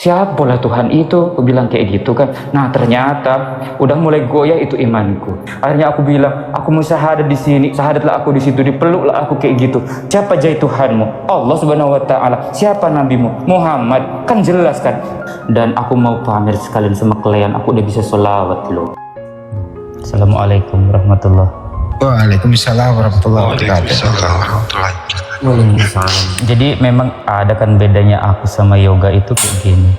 siapa lah Tuhan itu? Aku bilang kayak gitu kan. Nah ternyata udah mulai goyah itu imanku. Akhirnya aku bilang, aku mau syahadat di sini, syahadatlah aku di situ, dipeluklah aku kayak gitu. Siapa jai Tuhanmu? Allah Subhanahu Wa Taala. Siapa nabimu? Muhammad. Kan jelas kan. Dan aku mau pamer sekalian sama kalian, aku udah bisa sholawat loh. Assalamualaikum warahmatullahi wabarakatuh. Waalaikumsalam warahmatullahi wabarakatuh. Jadi memang ada kan bedanya aku sama yoga itu kayak gini.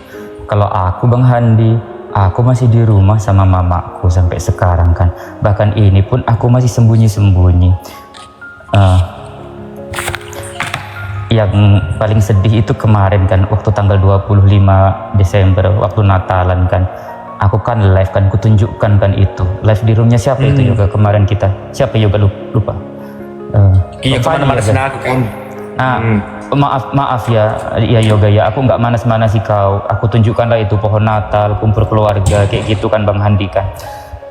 Kalau aku Bang Handi, aku masih di rumah sama mamaku sampai sekarang kan. Bahkan ini pun aku masih sembunyi-sembunyi. Yang paling sedih itu kemarin kan, waktu tanggal 25 Desember, waktu Natalan kan. Aku kan live kan, kutunjukkan kan itu. Live di roomnya siapa itu yoga kemarin kita. Siapa yoga lupa. Iya, kemana-mana aku kan. Nah, maaf ya yoga ya, aku nggak manas-manasi kau. Aku tunjukkanlah itu pohon Natal, kumpul keluarga kayak gitu kan Bang Handi kan.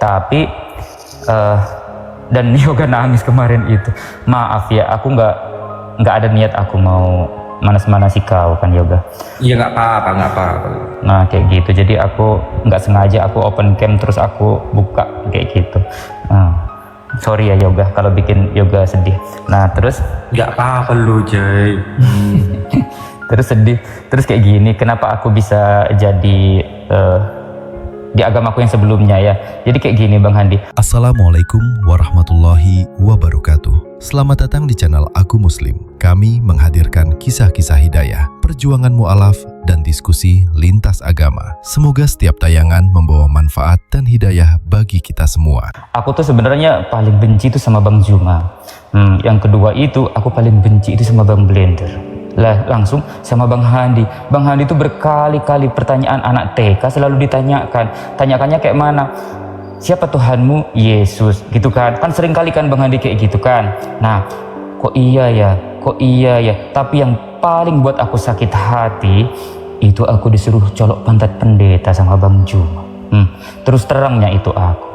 Tapi dan yoga nangis kemarin itu. Maaf ya, aku nggak ada niat aku mau manas-manasi kau kan yoga. Iya nggak apa-apa. Nah kayak gitu, jadi aku nggak sengaja aku open cam terus aku buka kayak gitu. Sorry ya yoga kalau bikin yoga sedih. Nah terus Nggak apa-apa lu Jay. terus sedih, terus kayak gini, kenapa aku bisa jadi di agamaku yang sebelumnya ya. Jadi kayak gini Bang Handi. Assalamualaikum warahmatullahi wabarakatuh. Selamat datang di channel Aku Muslim. Kami menghadirkan kisah-kisah hidayah, perjuangan mu'alaf, dan diskusi lintas agama. Semoga setiap tayangan membawa manfaat dan hidayah bagi kita semua. Aku tuh sebenarnya paling benci itu sama Bang Juma. Yang kedua itu aku paling benci itu sama Bang Blender. Lah langsung sama Bang Handi. Bang Handi itu berkali-kali pertanyaan anak TK selalu tanyakannya kayak mana? Siapa Tuhanmu? Yesus gitu kan. Kan sering kali kan Bang Handi kayak gitu kan. Nah kok iya ya, tapi yang paling buat aku sakit hati itu aku disuruh colok pantat pendeta sama Bang Juma. Terus terangnya itu aku.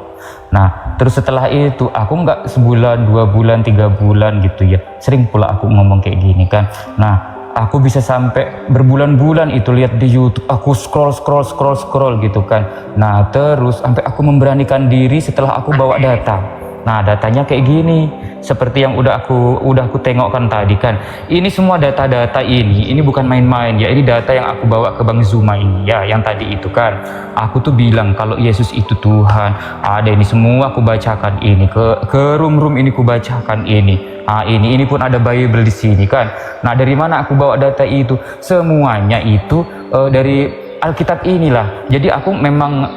Nah terus setelah itu aku nggak sebulan, 2 bulan, 3 bulan gitu ya, sering pula aku ngomong kayak gini kan. Nah aku bisa sampai berbulan-bulan itu lihat di YouTube, aku scroll gitu kan. Nah terus sampai aku memberanikan diri setelah aku bawa data. Nah datanya kayak gini, seperti yang udah aku tengokkan tadi kan. Ini semua data-data ini bukan main-main ya. Ini data yang aku bawa ke Bang Zuma ini ya, yang tadi itu kan. Aku tuh bilang kalau Yesus itu Tuhan. Ada ini semua aku bacakan ini ke room ini aku bacakan ini. Ini pun ada Bible di sini kan. Nah dari mana aku bawa data itu? Semuanya itu dari Alkitab inilah. Jadi aku memang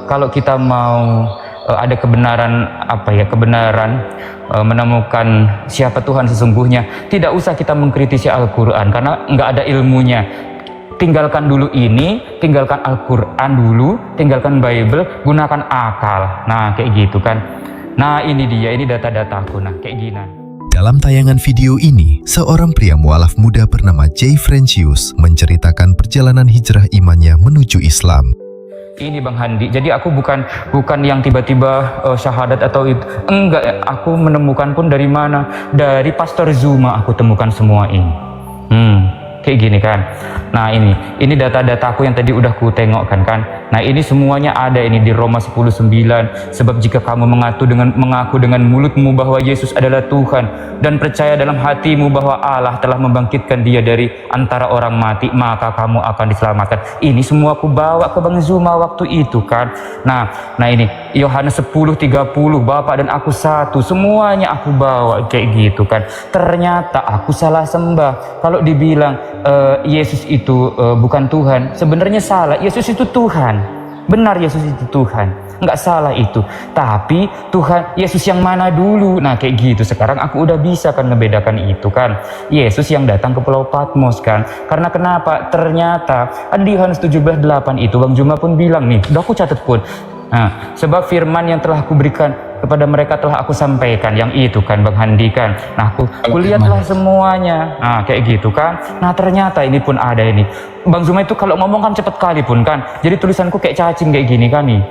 kalau kita mau ada kebenaran menemukan siapa Tuhan sesungguhnya, tidak usah kita mengkritisi Al-Quran karena nggak ada ilmunya. Tinggalkan dulu ini, tinggalkan Al-Quran dulu, tinggalkan Bible, gunakan akal. Nah kayak gitu kan. Nah ini dia, ini data-dataku. Nah kayak gini. Dalam tayangan video ini, seorang pria mualaf muda bernama Jay Frencius menceritakan perjalanan hijrah imannya menuju Islam. Ini Bang Handi, jadi aku bukan yang tiba-tiba syahadat atau itu. Enggak, aku menemukan pun dari mana? Dari Pastor Zuma aku temukan semua ini. Kayak gini kan. Nah ini data-dataku yang tadi udah ku tengokkan kan. Nah ini semuanya ada ini di Roma 10:9. Sebab jika kamu mengaku dengan mulutmu bahwa Yesus adalah Tuhan dan percaya dalam hatimu bahwa Allah telah membangkitkan dia dari antara orang mati, maka kamu akan diselamatkan. Ini semua aku bawa ke Bang Zuma waktu itu kan. Nah ini Yohanes 10:30, Bapa dan aku satu, semuanya aku bawa kayak gitu kan. Ternyata aku salah sembah. Kalau dibilang Yesus itu bukan Tuhan, sebenarnya salah. Yesus itu Tuhan, benar, Yesus itu Tuhan, nggak salah itu. Tapi Tuhan Yesus yang mana dulu? Nah kayak gitu. Sekarang aku udah bisa kan ngebedakan itu kan. Yesus yang datang ke Pulau Patmos kan. Karena kenapa? Ternyata di Yohanes 17:8 itu Bang Juma pun bilang nih, udah aku catat pun. Nah, sebab firman yang telah aku berikan kepada mereka telah aku sampaikan, yang itu kan Bang Handi kan. Nah aku lihatlah semuanya. Nah kayak gitu kan. Nah ternyata ini pun ada ini. Bang Zuma itu kalau ngomong kan cepet kali pun kan. Jadi tulisanku kayak cacing kayak gini kan nih.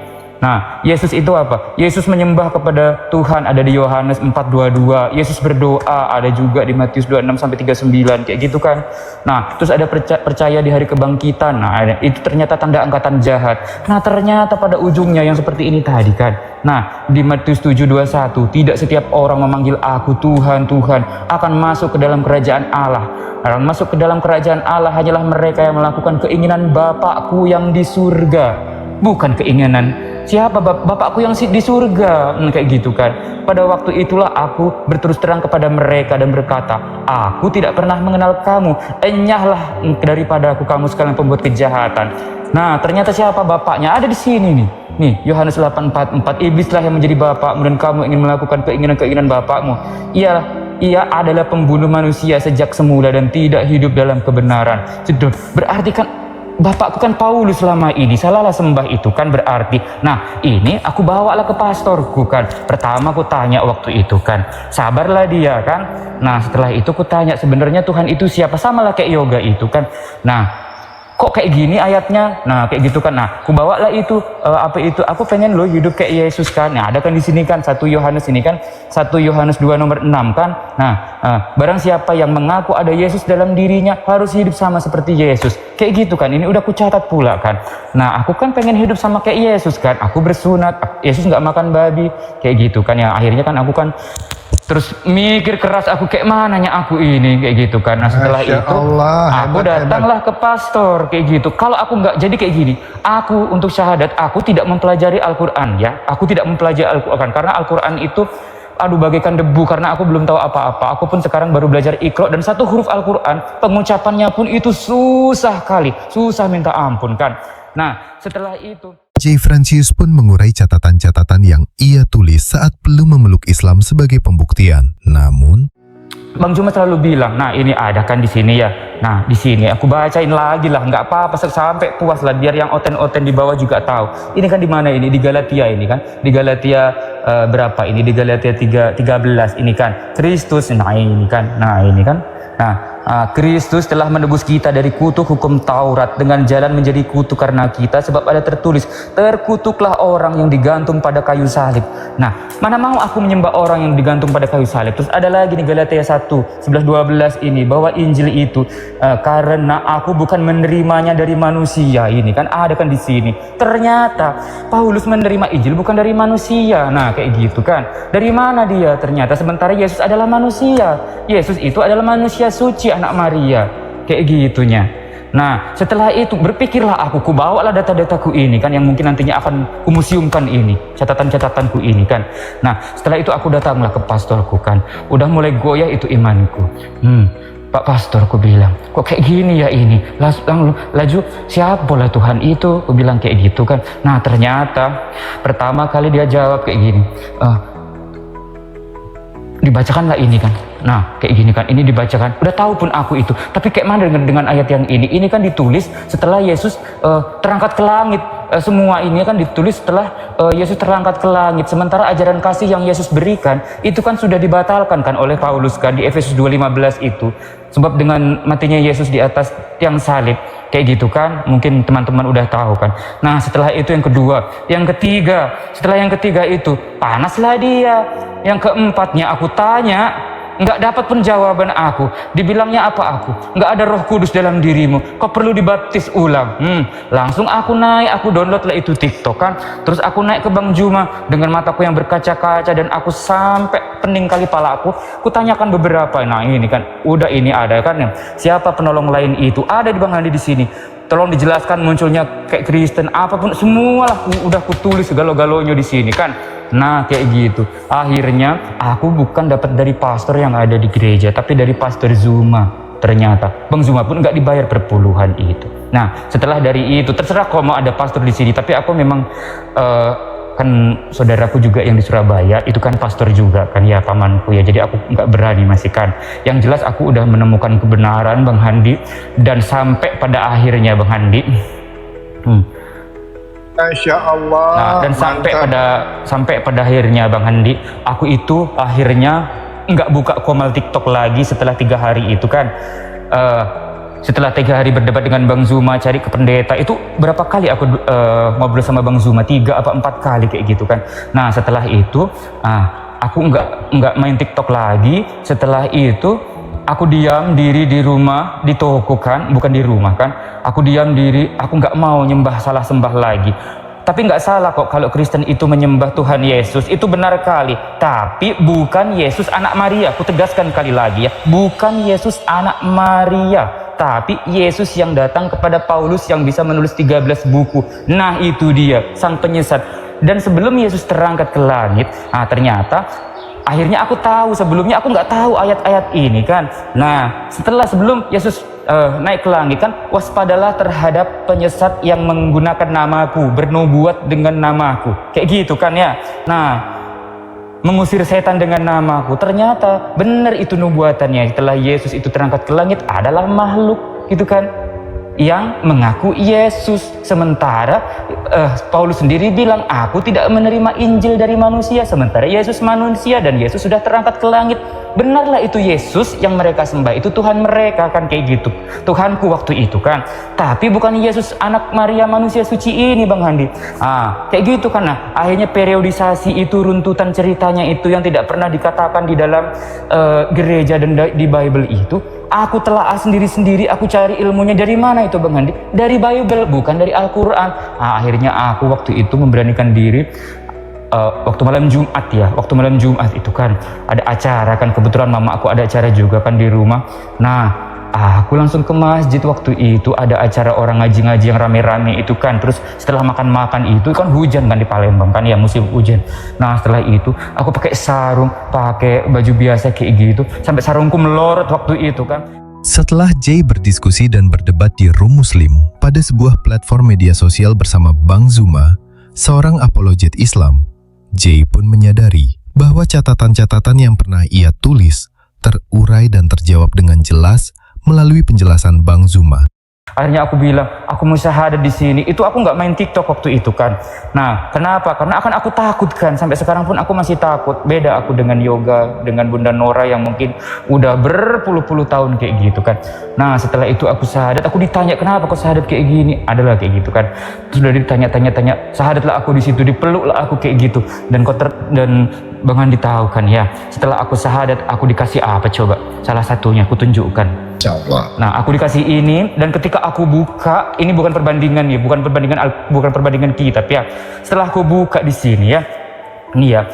Nah, Yesus itu apa? Yesus menyembah kepada Tuhan, ada di Yohanes 4:22. Yesus berdoa, ada juga di Matius 26-39, kayak gitu kan. Nah, terus ada percaya di hari kebangkitan. Nah, itu ternyata tanda angkatan jahat. Nah, ternyata pada ujungnya yang seperti ini tadi kan. Nah, di Matius 7:21, tidak setiap orang memanggil aku Tuhan, Tuhan akan masuk ke dalam kerajaan Allah. Orang masuk ke dalam kerajaan Allah hanyalah mereka yang melakukan keinginan Bapakku yang di surga, bukan keinginan siapa Bapakku yang di surga. Kayak gitu kan. Pada waktu itulah aku berterus terang kepada mereka dan berkata, aku tidak pernah mengenal kamu, enyahlah daripada aku kamu sekalian pembuat kejahatan. Nah, ternyata siapa bapaknya? Ada di sini nih. Nih, Yohanes 8:44, iblislah yang menjadi bapakmu dan kamu ingin melakukan keinginan-keinginan bapakmu. Ia adalah pembunuh manusia sejak semula dan tidak hidup dalam kebenaran. Berarti kan Bapakku kan Paulus selama ini, salahlah sembah itu kan berarti. Nah, ini aku bawalah ke pastorku kan. Pertama aku tanya waktu itu kan, sabarlah dia kan. Nah, setelah itu aku tanya sebenarnya Tuhan itu siapa, sama lah kayak yoga itu kan. Nah, kok kayak gini ayatnya? Nah, kayak gitu kan. Nah, aku bawalah itu aku pengen lo hidup kayak Yesus kan. Nah, ada kan di sini kan 1 Yohanes ini kan, 1 Yohanes 2:6 kan. Nah, barang siapa yang mengaku ada Yesus dalam dirinya harus hidup sama seperti Yesus. Kayak gitu kan. Ini udah aku catat pula kan. Nah, aku kan pengen hidup sama kayak Yesus kan. Aku bersunat, Yesus nggak makan babi, kayak gitu kan. Ya, akhirnya kan aku kan terus mikir keras, aku kayak mananya aku ini, kayak gitu kan. Nah, setelah itu aku datanglah ke pastor, kayak gitu. Kalau aku nggak jadi kayak gini, aku untuk syahadat aku tidak mempelajari Al-Quran ya. Aku tidak mempelajari Al-Quran karena Al-Quran itu bagaikan debu, karena aku belum tahu apa-apa. Aku pun sekarang baru belajar Iqra, dan satu huruf Al-Quran pengucapannya pun itu susah kali, susah minta ampun kan. Nah, setelah itu J. Francius pun mengurai catatan-catatan yang ia tulis saat belum memeluk Islam sebagai pembuktian. Namun, Bang Juma selalu bilang, nah ini ada kan di sini ya. Nah, di sini aku bacain lagi lah, nggak apa-apa sampai puas lah, biar yang oten-oten di bawah juga tahu. Ini kan di mana ini? Di Galatia ini kan. Di Galatia berapa ini? Di Galatia 13 ini kan. Kristus, nah ini kan. Nah, ini kan. Nah, Kristus telah menebus kita dari kutuk hukum Taurat dengan jalan menjadi kutuk karena kita, sebab ada tertulis, terkutuklah orang yang digantung pada kayu salib. Nah, mana mau aku menyembah orang yang digantung pada kayu salib. Terus ada lagi nih Galatia 1:11-12 ini, bahwa Injil itu karena aku bukan menerimanya dari manusia. Ini kan ada kan di sini. Ternyata Paulus menerima Injil bukan dari manusia. Nah, kayak gitu kan. Dari mana dia? Ternyata sementara Yesus adalah manusia. Yesus itu adalah manusia suci, anak Maria, kayak gitunya. Nah, setelah itu berpikirlah aku, kubawalah data-dataku ini kan, yang mungkin nantinya akan kumuseumkan ini, catatan-catatanku ini kan. Nah, setelah itu aku datanglah ke pastorku kan, udah mulai goyah itu imanku. Pak Pastor, ku bilang, kok kayak gini ya ini? Laju, siapa lah Tuhan itu? Ku bilang kayak gitu kan. Nah, ternyata pertama kali dia jawab kayak gini, dibacakanlah ini kan. Nah, kayak gini kan, ini dibacakan. Udah tahu pun aku itu, tapi kayak mana dengan ayat yang ini? Ini kan ditulis setelah Yesus terangkat ke langit. Semua ini kan ditulis setelah Yesus terangkat ke langit. Sementara ajaran kasih yang Yesus berikan itu kan sudah dibatalkan kan oleh Paulus kan di Efesus 2:15 itu. Sebab dengan matinya Yesus di atas tiang salib, kayak gitu kan. Mungkin teman-teman udah tahu kan. Nah, setelah itu yang kedua, yang ketiga. Setelah yang ketiga itu panaslah dia. Yang keempatnya aku tanya, nggak dapat pun jawaban aku. Dibilangnya apa aku? Nggak ada Roh Kudus dalam dirimu, kau perlu dibaptis ulang. Langsung aku naik, aku download lah itu TikTok kan. Terus aku naik ke Bang Juma dengan mataku yang berkaca-kaca, dan aku sampai pening kali palaku. Ku tanyakan beberapa. Nah, ini kan udah ini ada kan ya. Siapa penolong lain itu? Ada di Bang Handi di sini. Tolong dijelaskan munculnya kayak Kristen apapun, semualah udah kutulis segala-galanya di sini kan. Nah, kayak gitu. Akhirnya aku bukan dapat dari pastor yang ada di gereja, tapi dari pastor Zuma. Ternyata Bang Zuma pun nggak dibayar perpuluhan itu. Nah, setelah dari itu terserah kok mau ada pastor di sini, tapi aku memang kan saudaraku juga yang di Surabaya itu kan pastor juga kan ya, pamanku ya, jadi aku nggak berani masih kan. Yang jelas aku udah menemukan kebenaran Bang Handi, dan sampai pada akhirnya Bang Handi Masya Allah. Nah, dan sampai pada akhirnya Bang Handi, aku itu akhirnya nggak buka komal TikTok lagi setelah 3 hari itu kan. Setelah 3 hari berdebat dengan Bang Zuma, cari ke pendeta, itu berapa kali aku ngobrol sama Bang Zuma, 3 apa 4 kali kayak gitu kan. Nah setelah itu aku nggak main TikTok lagi. Setelah itu aku diam diri di rumah, di toko kan, bukan di rumah kan. Aku diam diri, aku nggak mau nyembah salah sembah lagi. Tapi nggak salah kok kalau Kristen itu menyembah Tuhan Yesus, itu benar kali. Tapi bukan Yesus anak Maria, aku tegaskan kali lagi ya, bukan Yesus anak Maria, tapi Yesus yang datang kepada Paulus yang bisa menulis 13 buku. Nah itu dia, sang penyesat. Dan sebelum Yesus terangkat ke langit, ternyata akhirnya aku tahu, sebelumnya aku nggak tahu ayat-ayat ini kan. Nah sebelum Yesus naik ke langit kan, waspadalah terhadap penyesat yang menggunakan namaku, bernubuat dengan namaku, kayak gitu kan ya. Nah mengusir setan dengan namaku, ternyata benar itu nubuatannya. Setelah Yesus itu terangkat ke langit, adalah makhluk gitu kan yang mengaku Yesus. Sementara Paulus sendiri bilang, aku tidak menerima Injil dari manusia, sementara Yesus manusia dan Yesus sudah terangkat ke langit. Benarlah itu Yesus yang mereka sembah, itu Tuhan mereka kan, kayak gitu. Tuhanku waktu itu kan, tapi bukan Yesus anak Maria manusia suci ini Bang Handi. Kayak gitu kan. Nah akhirnya periodisasi itu, runtutan ceritanya itu yang tidak pernah dikatakan di dalam gereja dan di Bible itu, aku telah sendiri-sendiri, aku cari ilmunya dari mana itu Bang Handi? Dari Bible, bukan dari Al-Quran. Akhirnya aku waktu itu memberanikan diri. Waktu malam Jumat itu kan ada acara kan, kebetulan mama aku ada acara juga kan di rumah. Nah aku langsung ke masjid waktu itu, ada acara orang ngaji-ngaji yang rame-rame itu kan. Terus setelah makan-makan itu kan hujan kan di Palembang kan ya, musim hujan. Nah setelah itu aku pakai sarung, pakai baju biasa kayak gitu, sampai sarungku melorot waktu itu kan. Setelah Jay berdiskusi dan berdebat di Room Muslim pada sebuah platform media sosial bersama Bang Zuma, seorang apologet Islam, Jay pun menyadari bahwa catatan-catatan yang pernah ia tulis terurai dan terjawab dengan jelas melalui penjelasan Bang Zuma. Akhirnya aku bilang, aku mau syahadat di sini. Itu aku nggak main TikTok waktu itu kan. Nah, kenapa? Karena akan aku takut kan. Sampai sekarang pun aku masih takut. Beda aku dengan Yoga, dengan Bunda Nora yang mungkin udah berpuluh-puluh tahun kayak gitu kan. Nah, setelah itu aku syahadat. Aku ditanya, kenapa kok syahadat kayak gini? Adalah kayak gitu kan. Sudah ditanya-tanya, syahadatlah aku di situ, dipeluklah aku kayak gitu. Dan Bang Andi tahu kan ya, setelah aku syahadat, aku dikasih apa coba? Salah satunya aku tunjukkan. Nah, aku dikasih ini, dan ketika aku buka, ini bukan perbandingan ya, bukan perbandingan kita, tapi ya, setelah aku buka di sini ya, ini ya,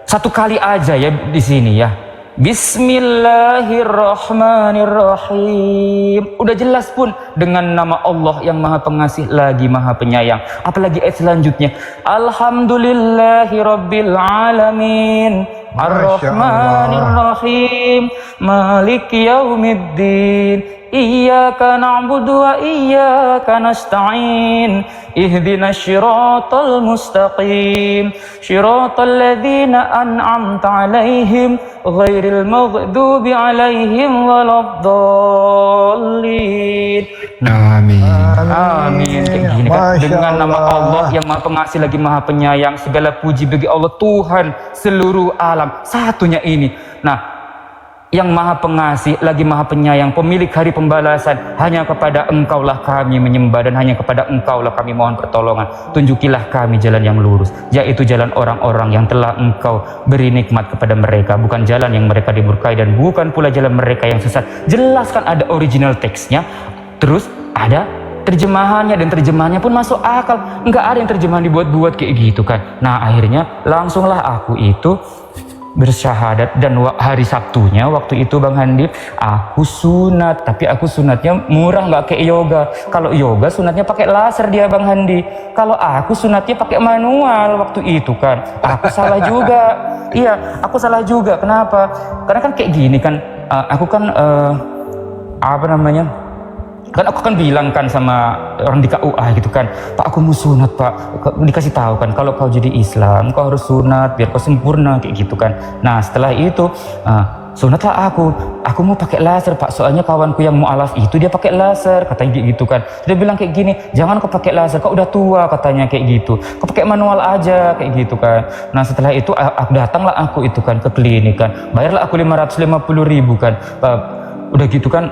satu kali aja ya di sini ya, Bismillahirrahmanirrahim. Udah jelas pun dengan nama Allah yang Maha Pengasih lagi Maha Penyayang. Apalagi ayat selanjutnya, Alhamdulillahirabbil alamin, Ar-Rahmanir-Rahim, Maliki Yaumiddin, Iyyaka na'budu wa iyyaka nasta'in, Ihdinas syiratal mustaqim, syiratal ladzina an'amta 'alaihim, ghairil maghdubi 'alaihim waladdallin. Amin. Amin. Kayak gini kan. Dengan nama Allah yang Maha Pengasih lagi Maha Penyayang, segala puji bagi Allah Tuhan seluruh alam. Satunya ini. Nah, yang Maha Pengasih lagi Maha Penyayang, pemilik hari pembalasan, hanya kepada Engkaulah kami menyembah dan hanya kepada Engkaulah kami mohon pertolongan. Tunjukilah kami jalan yang lurus, yaitu jalan orang-orang yang telah Engkau beri nikmat kepada mereka, bukan jalan yang mereka dimurkai dan bukan pula jalan mereka yang sesat. Jelaskan ada original teksnya, terus ada terjemahannya, dan terjemahannya pun masuk akal. Nggak ada yang terjemahan dibuat-buat kayak gitu kan. Nah akhirnya langsunglah aku itu bersyahadat, dan hari Sabtunya waktu itu Bang Handi aku sunat, tapi aku sunatnya murah, nggak kayak Yoga. Kalau Yoga sunatnya pakai laser dia Bang Handi, kalau aku sunatnya pakai manual waktu itu kan. Aku salah juga. Iya, aku salah juga. Kenapa? Karena kan kayak gini kan, aku kan apa namanya, kan aku kan bilang kan sama orang di KUA gitu kan, Pak aku mau sunat Pak. Dikasih tahu kan, kalau kau jadi Islam kau harus sunat biar kau sempurna kayak gitu kan. Nah setelah itu sunatlah aku mau pakai laser Pak, soalnya kawanku yang mualaf itu dia pakai laser katanya gitu kan. Dia bilang kayak gini, jangan kau pakai laser, kau udah tua katanya kayak gitu, kau pakai manual aja kayak gitu kan. Nah setelah itu aku datanglah aku itu kan ke klinik kan, bayarlah aku 550.000 kan. Udah gitu kan,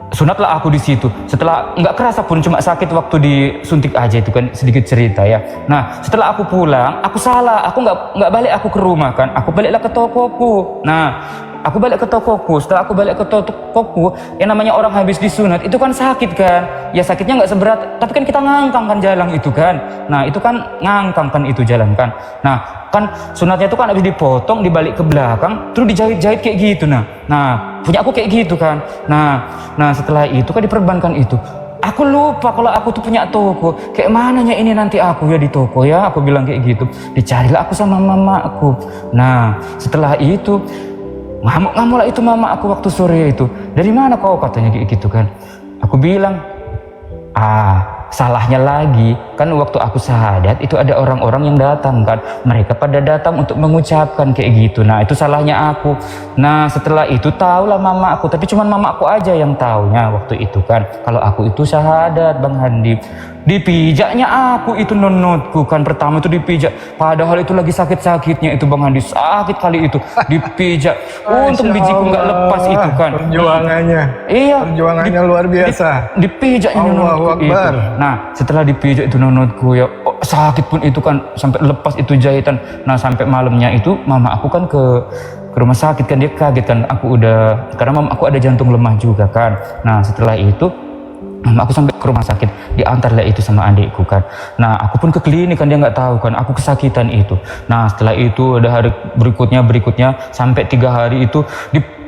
sunatlah aku di situ. Setelah nggak kerasa pun, cuma sakit waktu disuntik aja itu kan, sedikit cerita ya. Nah setelah aku pulang, aku salah, aku nggak balik aku ke rumah kan, aku baliklah ke tokoku. Nah aku balik ke tokoku. Setelah aku balik ke tokoku, yang namanya orang habis disunat itu kan sakit kan, ya sakitnya nggak seberat, tapi kan kita ngangkang kan jalan itu kan. Nah itu kan ngangkang kan itu jalan kan. Nah kan sunatnya itu kan habis dipotong, dibalik ke belakang, terus dijahit-jahit kayak gitu. Nah punya aku kayak gitu kan. Nah setelah itu kan diperbankan itu, aku lupa kalau aku tuh punya toko. Kayak mananya ini nanti aku ya di toko ya, aku bilang kayak gitu. Dicarilah aku sama mamaku. Nah setelah itu ngamuk-ngamuk lah itu mama aku waktu sore itu. Dari mana kau, katanya kayak gitu kan. Aku bilang, salahnya lagi kan waktu aku syahadat itu ada orang-orang yang datang kan, mereka pada datang untuk mengucapkan kayak gitu. Nah itu salahnya aku. Nah setelah itu tahulah mama aku, tapi cuman mama aku aja yang tahunya waktu itu kan kalau aku itu syahadat, Bang Handi. Dipijaknya aku itu nonotku kan, pertama itu dipijak, padahal itu lagi sakit-sakitnya itu Bang Handi, sakit kali itu dipijak. Untung bijiku nggak lepas itu kan. Perjuangannya. Iya. Perjuangannya luar biasa. Dipijaknya nonotku itu. Nah setelah dipijak itu nonotku ya, sakit pun itu kan sampai lepas itu jahitan. Nah sampai malamnya itu mama aku kan ke rumah sakit kan, dia kaget kan aku udah, karena mama aku ada jantung lemah juga kan. Nah setelah itu mama aku sampai ke rumah sakit, diantarlah itu sama adikku kan. Nah aku pun ke klinik kan, dia nggak tahu kan aku kesakitan itu. Nah setelah itu ada hari berikutnya sampai 3 hari itu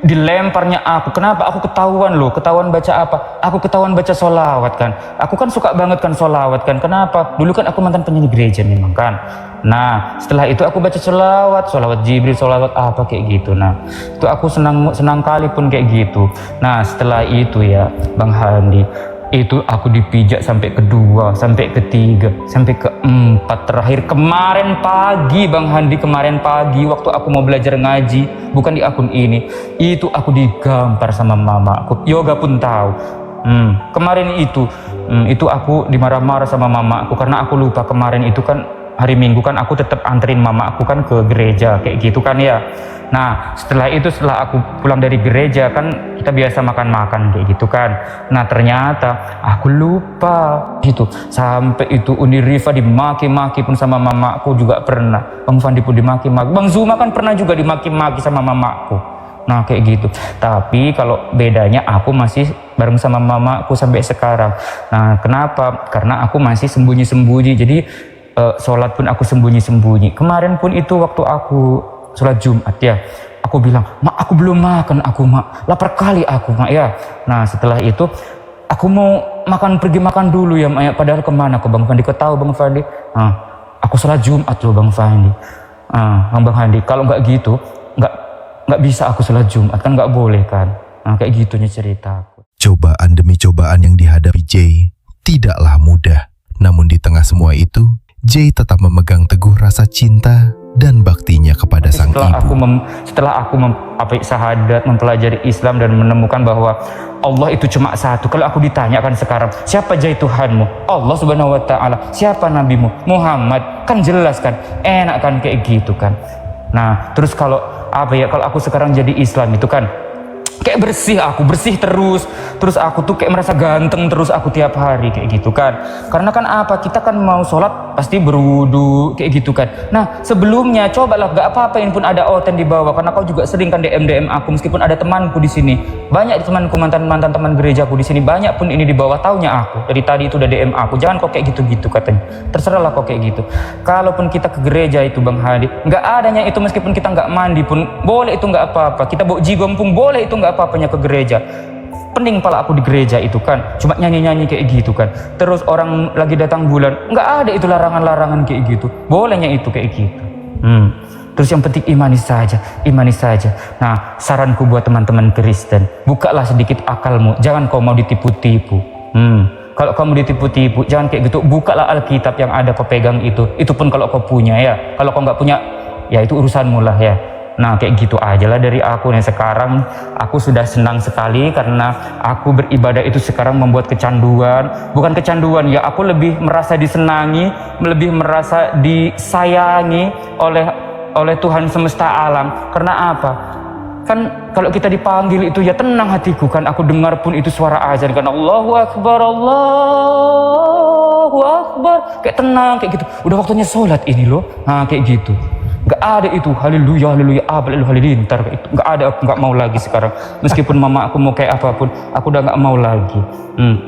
dilemparnya aku. Kenapa? Aku ketahuan loh. Ketahuan baca apa? Aku ketahuan baca sholawat kan. Aku kan suka banget kan sholawat kan. Kenapa? Dulu kan aku mantan penyanyi gereja memang kan. Nah setelah itu aku baca sholawat Jibril, sholawat apa kayak gitu. Nah itu aku senang kali pun kayak gitu. Nah setelah itu ya Bang Handi, itu aku dipijak sampai kedua, sampai ketiga, sampai keempat, terakhir kemarin pagi Bang Handi, kemarin pagi waktu aku mau belajar ngaji, bukan di akun ini, itu aku digampar sama mama aku. Yoga pun tahu. Kemarin itu aku dimarah-marah sama mama aku karena aku lupa kemarin itu kan hari Minggu kan aku tetap anterin mama aku kan ke gereja kayak gitu kan ya. Nah setelah aku pulang dari gereja kan kita biasa makan-makan kayak gitu kan. Nah ternyata aku lupa gitu, sampai itu Uni Rifa dimaki-maki pun sama mamaku juga pernah, Bang Fandi pun dimaki-maki, Bang Zuma kan pernah juga dimaki-maki sama mamaku. Nah kayak gitu. Tapi kalau bedanya aku masih bareng sama mamaku sampai sekarang. Nah kenapa? Karena aku masih sembunyi-sembunyi, jadi sholat pun aku sembunyi-sembunyi. Kemarin pun itu waktu aku sholat Jumat ya, aku bilang, mak aku belum makan, aku mak lapar kali aku mak ya. Nah setelah itu aku mau pergi makan dulu ya mak ya. Padahal kemana ke Bang Fandi, kau tahu Bang Fandi? Aku sholat Jumat loh Bang Fandi. Bang Fandi kalau nggak gitu nggak bisa aku sholat Jumat kan, nggak boleh kan. Nah kayak gitunya ceritaku. Cobaan demi cobaan yang dihadapi Jay tidaklah mudah. Namun di tengah semua itu, Jay tetap memegang teguh rasa cinta dan baktinya kepada sang ibu. Setelah aku syahadat, mempelajari Islam dan menemukan bahwa Allah itu cuma satu. Kalau aku ditanyakan sekarang, siapa Jay Tuhanmu? Allah Subhanahu Wa Taala. Siapa nabimu? Muhammad. Kan jelas kan, enak kan kayak gitu kan. Nah terus kalau aku sekarang jadi Islam itu kan kayak bersih terus aku tuh kayak merasa ganteng terus aku tiap hari kayak gitu kan. Karena kan kita kan mau sholat pasti berwudu kayak gitu kan. Nah sebelumnya cobalah, gak apa-apa pun ada oten di bawah, karena kau juga sering kan DM aku, meskipun ada temanku di sini banyak, temanku mantan teman gerejaku di sini banyak pun ini di bawah taunya aku dari tadi itu udah DM aku, jangan kok kayak gitu katanya, terserahlah kok kayak gitu. Kalaupun kita ke gereja itu Bang Hadi, nggak adanya itu, meskipun kita nggak mandi pun boleh, itu nggak apa-apa. Kita bawa jigong pun boleh, itu nggak apa-apanya ke gereja. Pening pala aku di gereja itu kan, cuma nyanyi-nyanyi kayak gitu kan. Terus orang lagi datang bulan, nggak ada itu larangan-larangan kayak gitu, bolehnya itu kayak gitu. Terus yang penting imani saja. Nah saranku buat teman-teman Kristen, bukalah sedikit akalmu, jangan kau mau ditipu-tipu. Kalau kamu ditipu-tipu, jangan kayak gitu. Bukalah Alkitab yang ada kau pegang itu pun kalau kau punya ya. Kalau kau nggak punya, ya itu urusanmu lah ya. Nah kayak gitu aja lah dari aku. Nih sekarang aku sudah senang sekali karena aku beribadah itu sekarang membuat kecanduan. Bukan kecanduan ya, aku lebih merasa disenangi, lebih merasa disayangi oleh Tuhan semesta alam. Karena apa? Kan kalau kita dipanggil itu ya tenang hatiku kan. Aku dengar pun itu suara azan kan, Allahu Akbar, Allahu Akbar. Kayak tenang kayak gitu. Udah waktunya sholat ini loh. Nah kayak gitu. Gak ada itu haleluya haleluya abal halilintar itu gak ada. Aku gak mau lagi sekarang. Meskipun mama aku mau kayak apapun, aku udah gak mau lagi.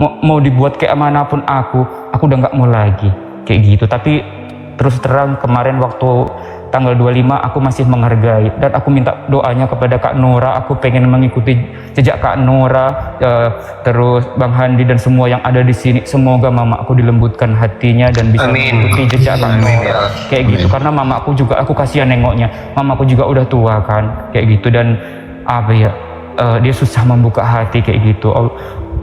Mau dibuat kayak manapun aku udah gak mau lagi kayak gitu. Tapi terus terang kemarin waktu tanggal 25 aku masih menghargai dan aku minta doanya kepada Kak Nora. Aku pengen mengikuti jejak Kak Nora, terus Bang Handi dan semua yang ada di sini. Semoga mama aku dilembutkan hatinya dan bisa mengikuti jejak Kak Nora kayak gitu. Karena mama aku juga, aku kasihan nengoknya. Mama aku juga udah tua kan kayak gitu, dan apa ya, dia susah membuka hati kayak gitu.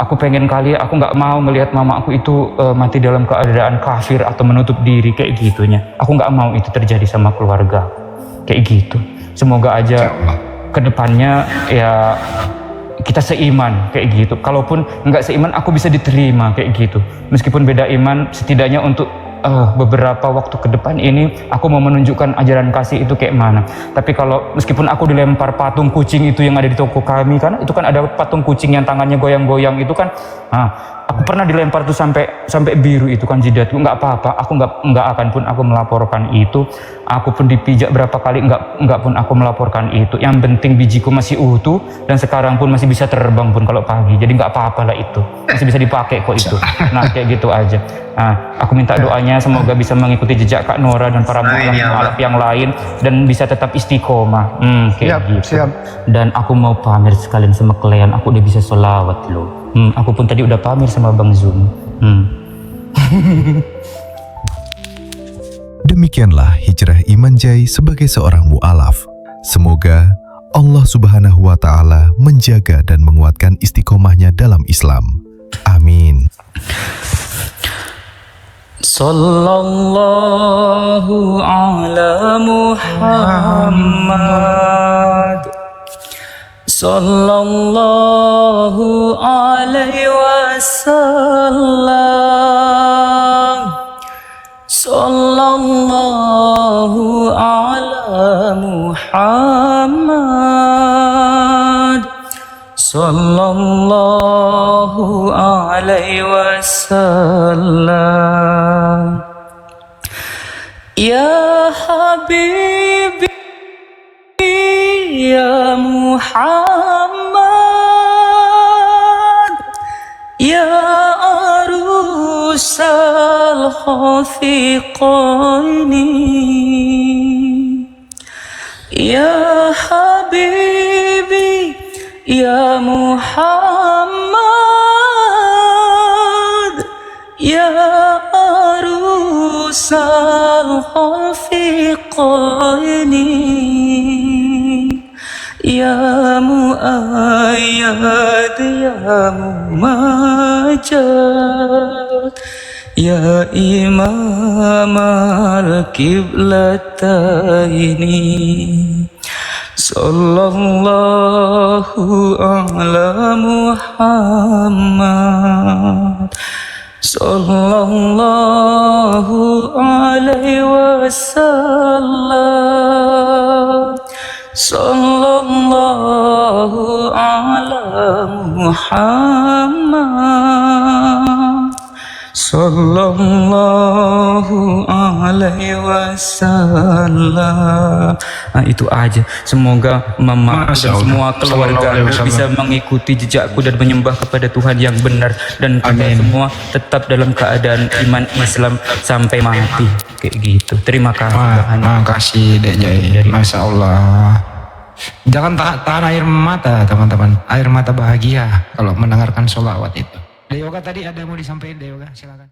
Aku pengen kali, aku nggak mau melihat mama aku itu mati dalam keadaan kafir atau menutup diri kayak gitunya. Aku nggak mau itu terjadi sama keluarga kayak gitu. Semoga aja kedepannya ya kita seiman kayak gitu. Kalaupun nggak seiman, aku bisa diterima kayak gitu. Meskipun beda iman, setidaknya untuk beberapa waktu ke depan ini aku mau menunjukkan ajaran kasih itu kayak mana. Tapi kalau meskipun aku dilempar patung kucing itu yang ada di toko kami kan, itu kan ada patung kucing yang tangannya goyang-goyang itu kan, aku pernah dilempar tuh sampai biru itu kan jidatku. Nggak apa-apa, aku nggak akan pun aku melaporkan itu. Aku pun dipijak berapa kali, nggak pun aku melaporkan itu. Yang penting bijiku masih utuh dan sekarang pun masih bisa terbang pun kalau pagi. Jadi nggak apa-apa lah itu, masih bisa dipakai kok itu. Nah kayak gitu aja. Aku minta doanya semoga bisa mengikuti jejak Kak Nora dan para mualaf yang lain dan bisa tetap istiqomah. Kayak gitu. Siap. Dan aku mau pamer sekalian sama kalian, aku udah bisa sholawat loh. Aku pun tadi udah pamer sama Bang Zoom. Demikianlah hijrah Iman Jai sebagai seorang mu'alaf. Semoga Allah Subhanahu wa Ta'ala menjaga dan menguatkan istiqomahnya dalam Islam. Amin. Sallallahu ala Muhammad, sallallahu alaihi wasallam, sallallahu ala Muhammad, sallallahu alaihi wasallam. Ya Habibi ya Muhammad, ya arusal khafiqaini, ya Habibi ya Muhammad, ya arusal khafiqaini, ya mu'ayyad ya mumajad, ya imam al-qiblataini, sallallahu ala Muhammad, sallallahu alaihi wasallam, sallallahu ala Muhammad, sallallahu alaihi wasallam. Nah itu aja. Semoga mama dan semua keluarga bisa mengikuti jejakku dan menyembah kepada Tuhan yang benar, dan kita semua tetap dalam keadaan iman Islam sampai mati kayak gitu. Terima kasih. Terima kasih Dek Jai. Masya Allah. Jangan tahan air mata teman-teman. Air mata bahagia kalau mendengarkan sholawat itu. Deyoga tadi ada yang mau disampaikan, Deyoga silakan.